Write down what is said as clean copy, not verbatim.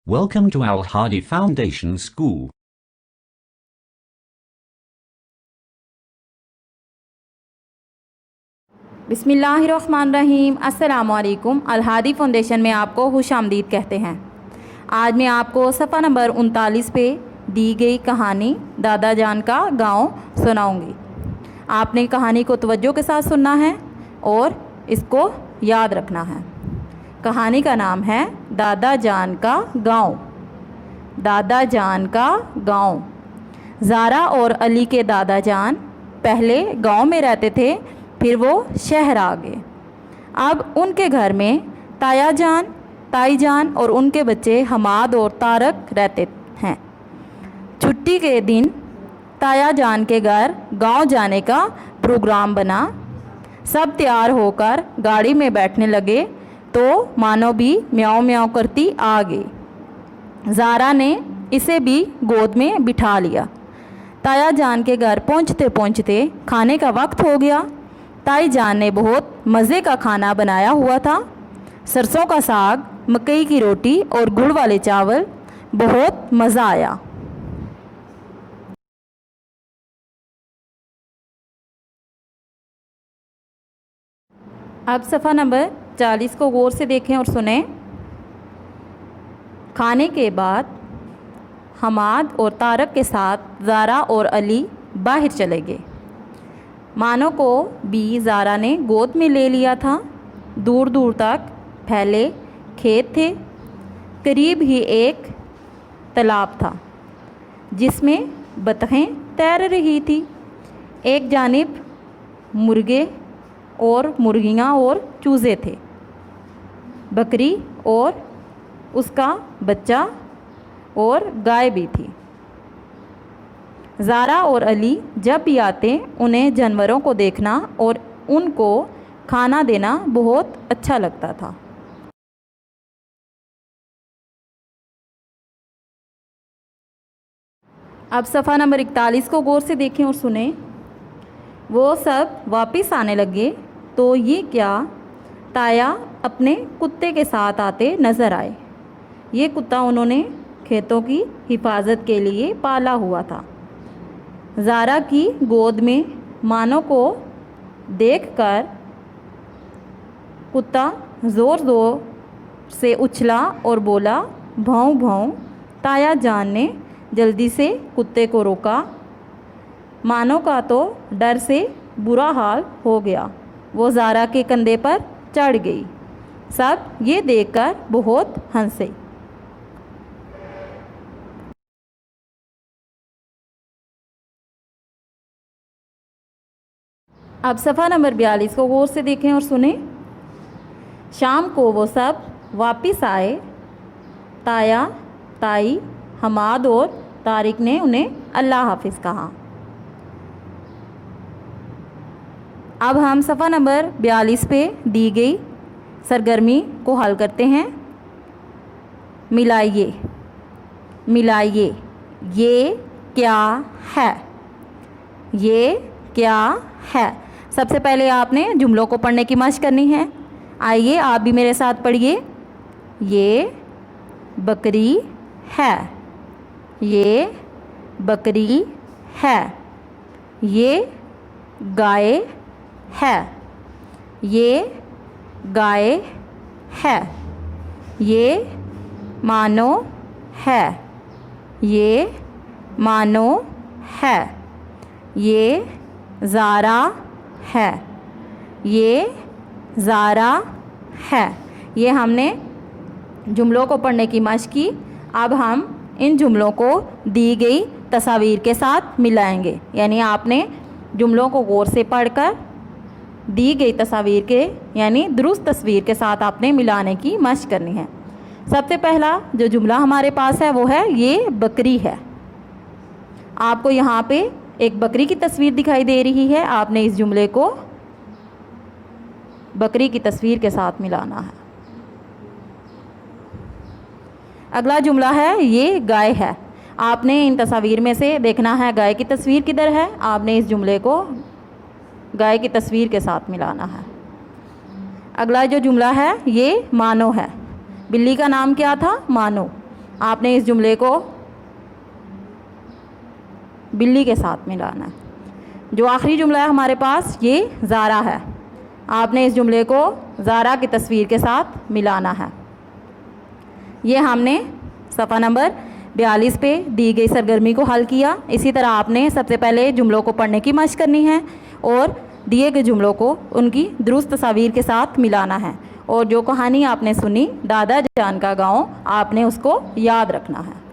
Welcome to Al Hadi Foundation School. बिस्मिल्लाहिर्रहमानिर्रहीम। अस्सलामु अलैकुम। अल हादी फाउंडेशन में आपको खुशामदीद कहते हैं। आज मैं आपको सफ़ा नंबर 39 पे दी गई कहानी दादा जान का गांव सुनाऊंगी। आपने कहानी को तवज्जो के साथ सुनना है और इसको याद रखना है। कहानी का नाम है दादा जान का गांव। दादा जान का गांव। ज़ारा और अली के दादा जान पहले गांव में रहते थे, फिर वो शहर आ गए। अब उनके घर में ताया जान, ताई जान और उनके बच्चे हमाद और तारक रहते हैं। छुट्टी के दिन ताया जान के घर गांव जाने का प्रोग्राम बना। सब तैयार होकर गाड़ी में बैठने लगे तो मानो भी म्याऊं म्याऊं करती आ गई। ज़ारा ने इसे भी गोद में बिठा लिया। ताया जान के घर पहुंचते पहुंचते खाने का वक्त हो गया। ताई जान ने बहुत मज़े का खाना बनाया हुआ था। सरसों का साग, मकई की रोटी और गुड़ वाले चावल। बहुत मज़ा आया। अब सफ़ा नंबर 40 को गौर से देखें और सुने। खाने के बाद हमाद और तारक के साथ ज़ारा और अली बाहर चले गए। मानो को भी ज़ारा ने गोद में ले लिया था। दूर दूर तक फैले खेत थे। करीब ही एक तालाब था जिसमें बतखें तैर रही थी। एक जानिब मुर्गे और मुर्गियाँ और चूज़े थे। बकरी और उसका बच्चा और गाय भी थी। ज़ारा और अली जब भी आते उन्हें जानवरों को देखना और उनको खाना देना बहुत अच्छा लगता था। अब सफ़ा नंबर 41 को गौर से देखें और सुने। वो सब वापस आने लगे तो ये क्या, ताया अपने कुत्ते के साथ आते नज़र आए। ये कुत्ता उन्होंने खेतों की हिफाजत के लिए पाला हुआ था। ज़ारा की गोद में मानो को देखकर कुत्ता ज़ोर ज़ोर से उछला और बोला, भौं भौं। ताया जान ने जल्दी से कुत्ते को रोका। मानो का तो डर से बुरा हाल हो गया। वो ज़ारा के कंधे पर चढ़ गई। सब ये देखकर बहुत हंसे। अब सफ़ा नंबर 42 को गौर से देखें और सुने। शाम को वो सब वापस आए। ताया, ताई, हमाद और तारिक ने उन्हें अल्लाह हाफिज़ कहा। अब हम सफ़ा नंबर 42 पे दी गई सरगर्मी को हल करते हैं। मिलाइए, मिलाइए। ये क्या है? ये क्या है? सबसे पहले आपने जुमलों को पढ़ने की मशक करनी है। आइए आप भी मेरे साथ पढ़िए। ये बकरी है। ये बकरी है। ये गाय है। ये गाय है। ये मानो है। ये मानो है। ये ज़ारा है। ये ज़ारा है। ये हमने जुमलों को पढ़ने की मशक की। अब हम इन जुमलों को दी गई तस्वीर के साथ मिलाएंगे। यानी आपने जुमलों को गौर से पढ़कर दी गई तस्वीर के यानी दुरुस्त तस्वीर के साथ आपने मिलाने की मशक करनी है। सबसे पहला जो जुमला हमारे पास है वो है ये बकरी है। आपको यहाँ पे एक बकरी की तस्वीर दिखाई दे रही है। आपने इस जुमले को बकरी की तस्वीर के साथ मिलाना है। अगला जुमला है ये गाय है। आपने इन तस्वीर में से देखना है गाय की तस्वीर किधर है। आपने इस जुमले को गाय की तस्वीर के साथ मिलाना है। अगला जो जुमला है ये मानो है। बिल्ली का नाम क्या था? मानो। आपने इस जुमले को बिल्ली के साथ मिलाना है। जो आखिरी जुमला है हमारे पास ये ज़ारा है, आपने इस जुमले को ज़ारा की तस्वीर के साथ मिलाना है। ये हमने सफ़ा नंबर 42 पे दी गई सरगर्मी को हल किया। इसी तरह आपने सबसे पहले जुमलों को पढ़ने की मशक करनी है और दिए गए जुमलों को उनकी दुरुस्त तस्वीर के साथ मिलाना है, और जो कहानी आपने सुनी दादा जान का गाँव, आपने उसको याद रखना है।